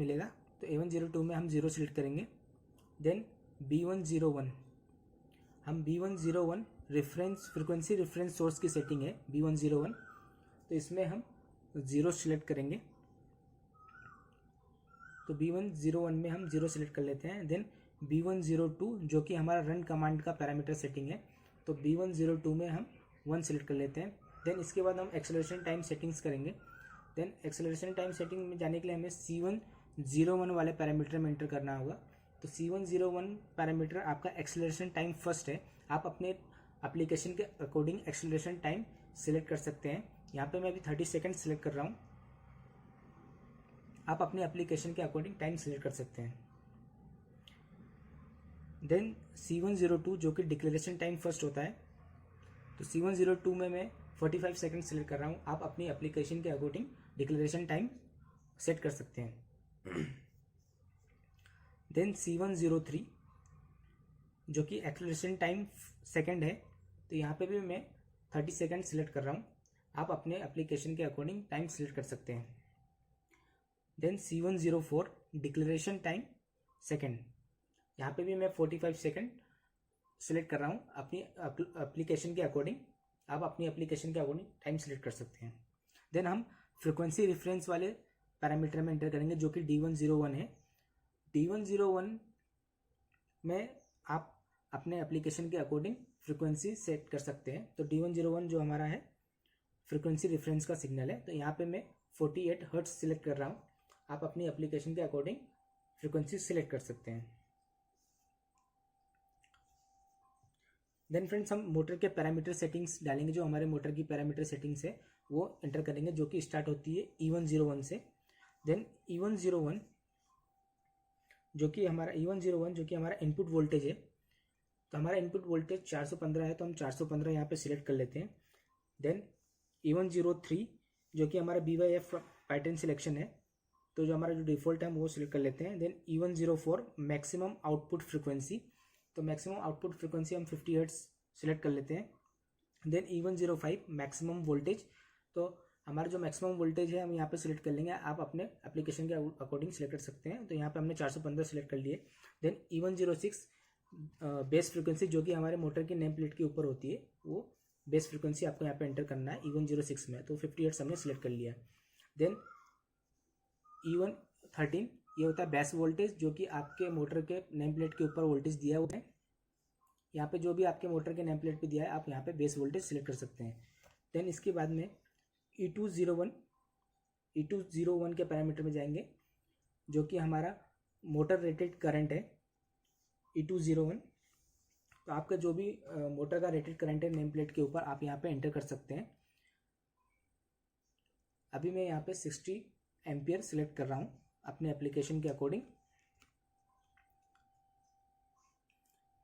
मिलेगा। तो A102 में हम 0 सिलेक्ट करेंगे। देन B101, हम B101 reference frequency reference source की सेटिंग है B101, तो इसमें हम 0 सिलेक्ट करेंगे। तो B101 में हम 0 सिलेक्ट कर लेते हैं। देन B102 जो कि हमारा रन कमांड का पैरामीटर सेटिंग है, तो B102 में हम 1 सिलेक्ट कर लेते हैं। देन इसके बाद हम एक्सेलरेशन टाइम सेटिंग्स करेंगे। देन एक्सेलरेशन टाइम सेटिंग में जाने के लिए हमें C101 वाले पैरामीटर में एंटर करना होगा। तो C101 पैरामीटर आपका एक्सेलरेशन टाइम फर्स्ट है। आप अपने एप्लीकेशन के अकॉर्डिंग एक्सेलरेशन टाइम सिलेक्ट कर सकते हैं। यहाँ पे मैं अभी 30 सेकेंड सिलेक्ट कर रहा हूँ। आप अपने एप्लीकेशन के अकॉर्डिंग टाइम सिलेक्ट कर सकते हैं। देन C102 जो कि डिक्लेरेशन टाइम फर्स्ट होता है, तो C102 में मैं 45 सेकेंड सिलेक्ट कर रहा हूँ। आप अपनी एप्लीकेशन के अकॉर्डिंग डिक्लेरेशन टाइम सेट कर सकते हैं। देन C103 जो कि एक्सेलरेशन टाइम सेकेंड है, तो यहाँ पे भी मैं 30 सेकेंड सिलेक्ट कर रहा हूँ। आप अपने एप्लीकेशन के अकॉर्डिंग टाइम सिलेक्ट कर सकते हैं। Then C104 declaration time second, यहाँ पे भी मैं 45 सेकेंड सिलेक्ट कर रहा हूँ अपनी एप्लीकेशन के अकॉर्डिंग। आप अपनी एप्लीकेशन के अकॉर्डिंग टाइम सिलेक्ट कर सकते हैं। देन हम फ्रीक्वेंसी रेफरेंस वाले पैरामीटर में एंटर करेंगे जो कि D101 है। D101 में आप अपने एप्लीकेशन के अकॉर्डिंग फ्रीक्वेंसी सेट कर सकते हैं। तो D101 जो हमारा है फ्रीक्वेंसी रेफरेंस का सिग्नल है, तो यहाँ पे मैं 48 हर्ट्ज सिलेक्ट कर रहा हूँ। आप अपनी एप्लीकेशन के अकॉर्डिंग फ्रीक्वेंसी सिलेक्ट कर सकते हैं। देन फ्रेंड्स हम मोटर के पैरामीटर सेटिंग्स डालेंगे। जो हमारे मोटर की पैरामीटर सेटिंग्स है वो एंटर करेंगे, जो कि स्टार्ट होती है E101 से। देन E101 जो कि हमारा इनपुट वोल्टेज है, तो हमारा इनपुट वोल्टेज 415 है, तो हम 415 यहाँ पे सिलेक्ट कर लेते हैं। देन E103 जो कि हमारा BYF पैटर्न सिलेक्शन है, तो जो हमारा जो डिफ़ॉल्ट है हम वो सिलेक्ट कर लेते हैं। Then E104 maximum output frequency, तो मैक्सिमम आउटपुट फ्रीक्वेंसी हम 50 हर्ट्ज सिलेक्ट कर लेते हैं। देन E105 मैक्सिमम वोल्टेज, तो हमारा जो मैक्सिमम वोल्टेज है हम यहाँ पे सिलेक्ट कर लेंगे। आप अपने एप्लीकेशन के अकॉर्डिंग सिलेक्ट कर सकते हैं। तो यहाँ पे हमने 415 सिलेक्ट कर लिए। देन E106 बेस फ्रीक्वेंसी जो कि हमारे मोटर की नेम प्लेट के ऊपर होती है, वो बेस फ्रीक्वेंसी आपको यहाँ पे एंटर करना है E106 में, तो 50 हर्ट्ज हमने सिलेक्ट कर लिया। देन E113 ये होता है बेस वोल्टेज, जो कि आपके मोटर के नेम प्लेट के ऊपर वोल्टेज दिया हुआ है। यहाँ पे जो भी आपके मोटर के नेम प्लेट पे दिया है आप यहाँ पे बेस वोल्टेज सिलेक्ट कर सकते हैं। देन इसके बाद में E201 के पैरामीटर में जाएंगे, जो कि हमारा मोटर रेटेड करंट है E201। तो आपका जो भी मोटर का रेटेड करंट है नेम प्लेट के ऊपर आप यहाँ पे एंटर कर सकते हैं। अभी मैं यहाँ पे 60 एम्पियर सिलेक्ट कर रहा हूँ अपने एप्लीकेशन के अकॉर्डिंग।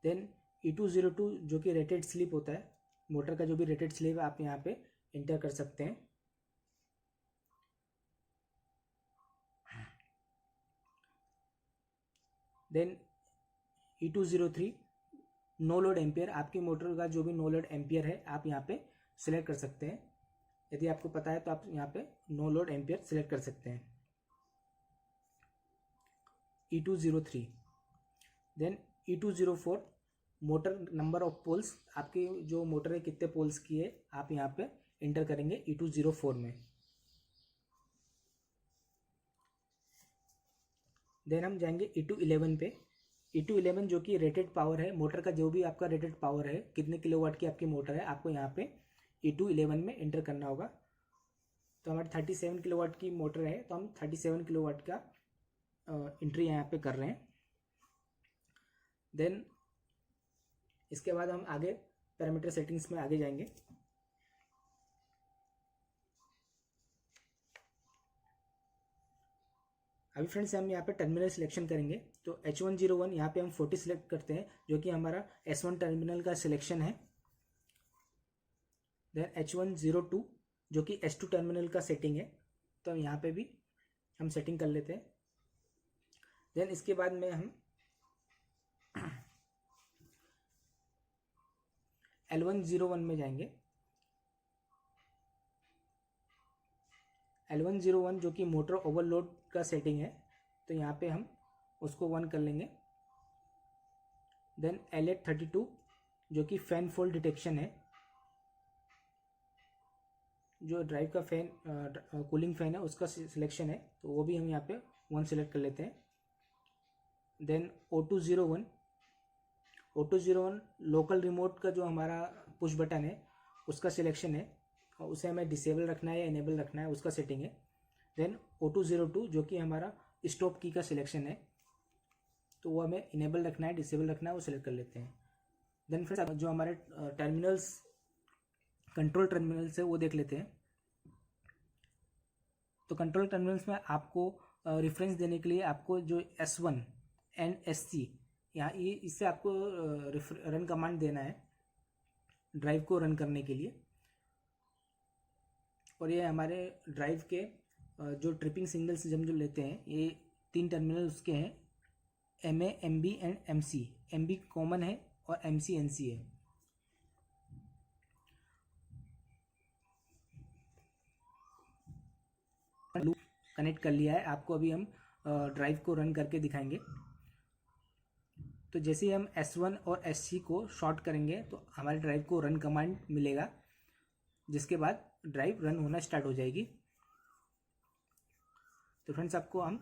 देन E202 जो कि रेटेड स्लिप होता है, मोटर का जो भी रेटेड स्लिप है आप यहाँ पे एंटर कर सकते हैं। Then E203 no load ampere, आपकी मोटर का जो भी नो लोड एम्पियर है आप यहाँ पे सिलेक्ट कर सकते हैं। यदि आपको पता है तो आप यहाँ पे नो लोड एम्पियर सिलेक्ट कर सकते हैं। E203 then E204 motor number of poles, आपकी जो मोटर है कितने पोल्स की है आप यहाँ पे एंटर करेंगे E204 में। देन हम जाएंगे E211 पे। E211 जो कि रेटेड पावर है, मोटर का जो भी आपका रेटेड पावर है, कितने किलोवाट की आपकी मोटर है, आपको यहाँ पे E211 में एंटर करना होगा। तो हमारी 37 किलोवाट की मोटर है, तो हम 37 किलोवाट का एंट्री यहाँ पे कर रहे हैं। देन इसके बाद हम आगे पैरामीटर सेटिंग्स में आगे जाएंगे। अभी फ्रेंड्स हम यहाँ पे टर्मिनल सिलेक्शन करेंगे। तो H101 यहाँ पे हम 40 सिलेक्ट करते हैं, जो कि हमारा S1 टर्मिनल का सिलेक्शन है। देन H102 जो कि S2 टर्मिनल का सेटिंग है, तो यहाँ पे भी हम सेटिंग कर लेते हैं। देन इसके बाद में हम L101 में जाएंगे। L101 जो कि मोटर ओवरलोड का सेटिंग है, तो यहाँ पे हम उसको 1 कर लेंगे। देन L832 जो कि फैन फॉल डिटेक्शन है, जो ड्राइव का फैन कूलिंग फैन है उसका सिलेक्शन है, तो वो भी हम यहाँ पे 1 सेलेक्ट कर लेते हैं। देन O201 लोकल रिमोट का जो हमारा पुश बटन है उसका सिलेक्शन है, और उसे हमें डिसेबल रखना है या इनेबल रखना है उसका सेटिंग है। देन O202 जो कि हमारा स्टॉप की का सिलेक्शन है, तो वो हमें इनेबल रखना है डिसेबल रखना है, वो सिलेक्ट कर लेते हैं। देन फिर जो हमारे टर्मिनल्स कंट्रोल टर्मिनल्स है वो देख लेते हैं। तो कंट्रोल टर्मिनल्स में आपको रेफरेंस देने के लिए आपको जो S1 एंड SC यहाँ ये इससे आपको रन कमांड देना है ड्राइव को रन करने के लिए। और ये हमारे ड्राइव के जो ट्रिपिंग सिग्नल्स हम जो लेते हैं, ये 3 टर्मिनल उसके हैं, MA MB and MC। MB common है और MC NC है। लूप कनेक्ट कर लिया है, आपको अभी हम ड्राइव को रन करके दिखाएंगे। तो जैसे ही हम S1 और SC को शॉर्ट करेंगे तो हमारे ड्राइव को रन कमांड मिलेगा, जिसके बाद ड्राइव रन होना स्टार्ट हो जाएगी। तो फ्रेंड्स आपको हम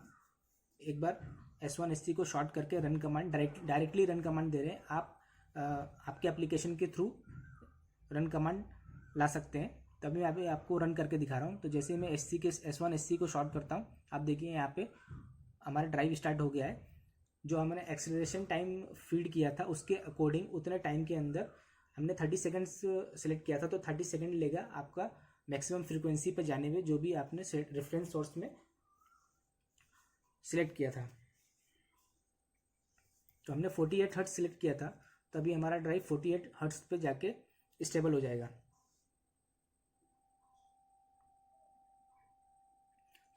एक बार S1 SC को शॉर्ट करके run command directly run command दे रहे हैं। आप आपके एप्लीकेशन के थ्रू रन कमांड ला सकते हैं, तभी मैं अभी आपको रन करके दिखा रहा हूँ। तो जैसे मैं S1 SC को शॉर्ट करता हूँ, आप देखिए यहाँ पे हमारा ड्राइव स्टार्ट हो गया है। जो हमने एक्सेलरेशन टाइम फीड किया था उसके अकॉर्डिंग उतने टाइम के अंदर हमने 30 सेकंड्स सेलेक्ट किया था, तो 30 सेकंड लेगा आपका मैक्सिमम फ्रीक्वेंसी पर जाने में, जो भी आपने रेफरेंस सोर्स में सिलेक्ट किया था। तो हमने 48 हर्ट्ज सिलेक्ट किया था, तभी हमारा ड्राइव 48 हर्ट्ज पे जाके स्टेबल हो जाएगा।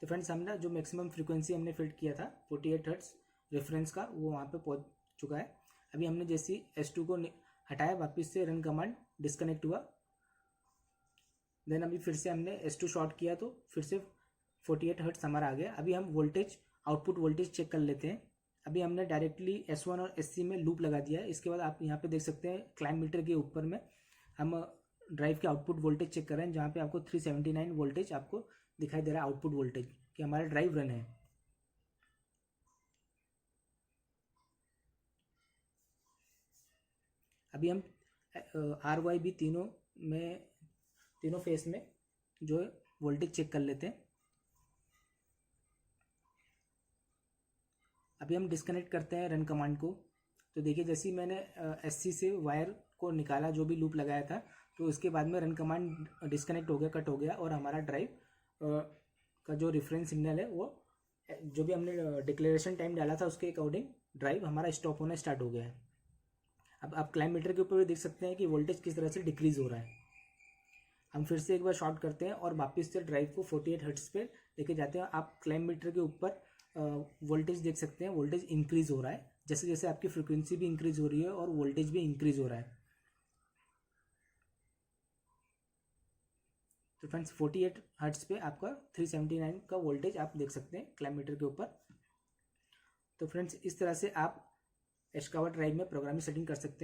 तो फ्रेंड्स हमने जो मैक्सिमम फ्रीक्वेंसी हमने फिट किया था 48 हर्ट्ज रेफरेंस का, वो वहाँ पे पहुँच चुका है। अभी हमने जैसे S2 को हटाया, वापस से रन कमांड डिस्कनेक्ट हुआ। देन अभी फिर से हमने S2 शॉर्ट किया, तो फिर से 48 हर्ट्ज हमारा आ गया। अभी हम वोल्टेज आउटपुट वोल्टेज चेक कर लेते हैं। अभी हमने डायरेक्टली S1 और SC में लूप लगा दिया है। इसके बाद आप यहाँ पे देख सकते हैं क्लाइम मीटर के ऊपर में हम ड्राइव के आउटपुट वोल्टेज चेक कर रहे हैं, जहाँ पे आपको 379 वोल्टेज आपको दिखाई दे रहा है आउटपुट वोल्टेज कि हमारा ड्राइव रन है। अभी हम RYB तीनों फेस में जो है वोल्टेज चेक कर लेते हैं। अभी हम डिस्कनेक्ट करते हैं रन कमांड को। तो देखिए जैसे ही मैंने SC से वायर को निकाला, जो भी लूप लगाया था, तो उसके बाद में रन कमांड डिस्कनेक्ट हो गया, कट हो गया, और हमारा ड्राइव का जो रेफरेंस सिग्नल है वो जो भी हमने डिक्लेरेशन टाइम डाला था उसके अकॉर्डिंग ड्राइव हमारा स्टॉप होना स्टार्ट हो गया है। अब आप क्लाइम मीटर के ऊपर भी देख सकते हैं कि वोल्टेज किस तरह से डिक्रीज हो रहा है। हम फिर से एक बार शॉर्ट करते हैं और वापस से ड्राइव को 48 हर्ट्ज पे लेके जाते हैं। आप क्लाइम मीटर के ऊपर वोल्टेज देख सकते हैं, वोल्टेज इंक्रीज हो रहा है जैसे जैसे आपकी फ्रीक्वेंसी भी इंक्रीज हो रही है और वोल्टेज भी इंक्रीज हो रहा है। तो फ्रेंड्स 48 हर्ट्ज पे आपका 379 का वोल्टेज आप देख सकते हैं क्लाइम मीटर के ऊपर। तो फ्रेंड्स इस तरह से आप एशकावा ड्राइव में प्रोग्रामिंग सेटिंग कर सकते हैं।